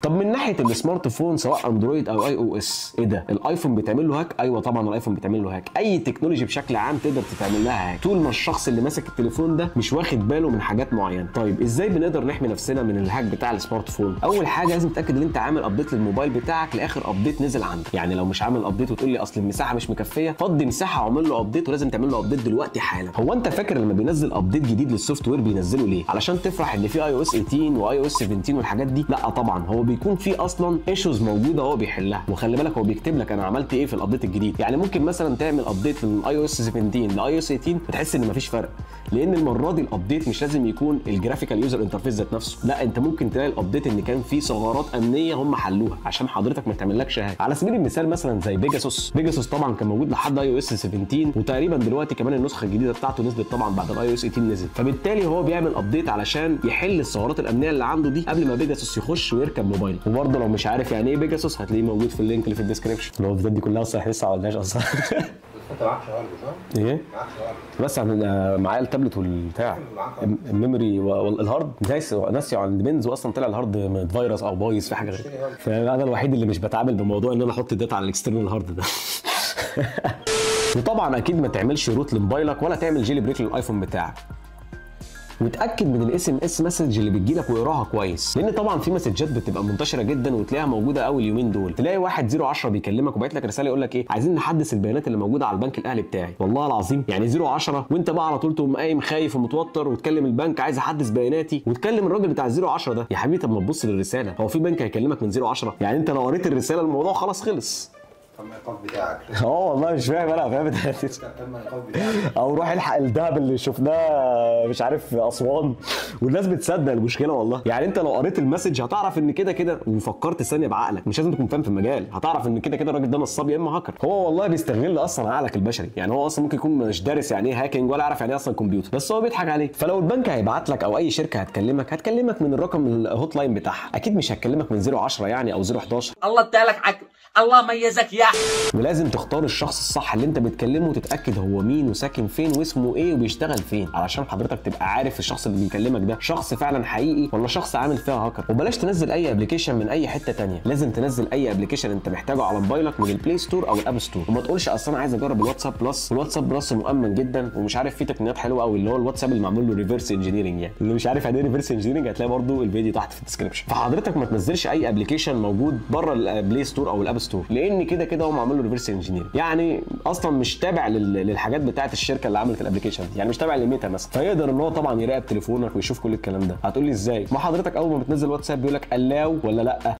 طب من ناحيه السمارت فون سواء اندرويد او اي او اس، ايه ده؟ الايفون بيتعمل له هاك؟ ايوه طبعا الايفون بيتعمل له هاك. اي تكنولوجي بشكل عام تقدر تتعمل لها هاك طول ما الشخص اللي ماسك التليفون ده مش واخد باله من حاجات معينه. طيب ازاي بنقدر نحمي نفسنا من الهاك بتاع السمارت فون؟ اول حاجه لازم تتاكد ان انت عامل ابديت للموبايل بتاعك لاخر ابديت نزل عندك. يعني لو مش عامل ابديت وتقول لي اصل المساحه مش مكفيه، فضي مساحه واعمل له ابديت، ولازم تعمل له ابديت دلوقتي حالا. هو انت فاكر لما بينزل ابديت جديد للسوفت وير بينزله ليه؟ علشان تفرح ان في اي او اس 18 واي او اس 17 والحاجات دي؟ لا طبعا، هو بيكون في اصلا ايشوز موجوده هو بيحلها. وخلي بالك هو بيكتب لك انا عملت ايه في الابديت الجديد. يعني ممكن مثلا تعمل ابديت من اي او اس 17 لاي او اس 18 وتحس ان مفيش فرق، لان المره دي الابديت مش لازم يكون الجرافيكال يوزر انترفيس ذات نفسه، لا انت ممكن تلاقي الابديت ان كان في ثغرات امنيه هم حلوها عشان حضرتك ما تعملكش هاك. على سبيل المثال مثلا زي بيجاسوس طبعا كان موجود لحد اي او اس 17، وتقريبا دلوقتي كمان النسخه الجديده بتاعته نزلت طبعا بعد الاي او اس 18 نزل، فبالتالي هو بيعمل ابديت علشان يحل الثغرات الامنيه اللي عنده دي قبل ما بيجاسوس يخش ويركب موبايل. وبرضه لو مش عارف يعني ايه بيجاسوس هتلاقيه موجود في اللينك اللي في الديسكربشن. اللي هو الفيديوهات دي كلها اصلا احنا لسه ما عملناش اصلا. انت معاك شغال صح؟ ايه؟ معاك شغال. بس انا معايا التابلت والبتاع الميموري والهارد ناسي عند بنز، واصلا طلع الهارد فيروس او بايظ في حاجه غير، فانا الوحيد اللي مش بتعامل بموضوع ان انا احط داتا على الاكسترنال هارد ده. وطبعا اكيد ما تعملش روت لموبايلك ولا تعمل جيلي بريك للايفون بتاعك. وتاكد من الاس ام اس مسج اللي بتجيلك واقراها كويس، لان طبعا في مسجات بتبقى منتشره جدا وتلاقيها موجوده اول يومين دول. تلاقي واحد 010 بيكلمك وبعت لك رساله يقول لك ايه، عايزين نحدث البيانات اللي موجوده على البنك الاهلي بتاعي. والله العظيم يعني 010 وانت بقى على طول تقوم قايم خايف ومتوتر وتكلم البنك عايز احدث بياناتي، وتكلم الراجل بتاع 010 ده. يا حبيبي طب ما تبص للرساله، هو في بنك هيكلمك من 010؟ يعني انت لو قريت الرساله الموضوع خلاص خلص. تم الايقاف بتاعك. والله مش فاهم انا، فاهم تم الايقاف بتاعك. او روح الحق الذهب اللي شفناه مش عارف في اسوان، والناس بتصدق المشكله والله. يعني انت لو قريت المسج هتعرف ان كده كده وفكرت ثانيه بعقلك، مش لازم تكون فاهم في المجال، هتعرف ان كده كده الراجل ده نصاب يا اما هاكر. هو والله بيستغل اصلا عقلك البشري، يعني هو اصلا ممكن يكون مش دارس يعني ايه هاكينج ولا عارف يعني ايه اصلا كمبيوتر، بس هو بيضحك عليك. فلو البنك هيبعت لك او اي شركه هتكلمك من الرقم الهوت لاين بتاعها، اكيد مش هتكلمك من 010 يعني او 011. الله ادالك عقل، الله ميزك يا. ولازم تختار الشخص الصح اللي انت بتكلمه وتتاكد هو مين وساكن فين واسمه ايه وبيشتغل فين، علشان حضرتك تبقى عارف الشخص اللي بيكلمك ده شخص فعلا حقيقي ولا شخص عامل فيها هاكر. وبلاش تنزل اي ابلكيشن من اي حته ثانيه، لازم تنزل اي ابلكيشن انت محتاجه على موبايلك من البلاي ستور او الاب ستور. وما تقولش اصل انا عايز اجرب الواتساب بلس، الواتساب بلس مؤمن جدا ومش عارف فيه تقنيات حلوه قوي، اللي هو الواتساب اللي معمول له ريفرس انجينيرنج. يعني اللي مش عارف يعني ايه ريفرس انجينيرنج هتلاقي برده الفيديو تحت في الديسكربشن. فحضرتك ما تنزلش اي ابلكيشن موجود بره البلاي ستور او الاب ستور، لان كده هو معمول له ريفرس انجينيرنج، يعني اصلا مش تابع للحاجات بتاعه الشركه اللي عملت الابلكيشن دي، يعني مش تابع لميتا مثلا، فيقدر ان هو طبعا يراقب تليفونك ويشوف كل الكلام ده. هتقول لي ازاي؟ ما حضرتك اول ما بتنزل واتساب بيقول لك الاو ولا لا،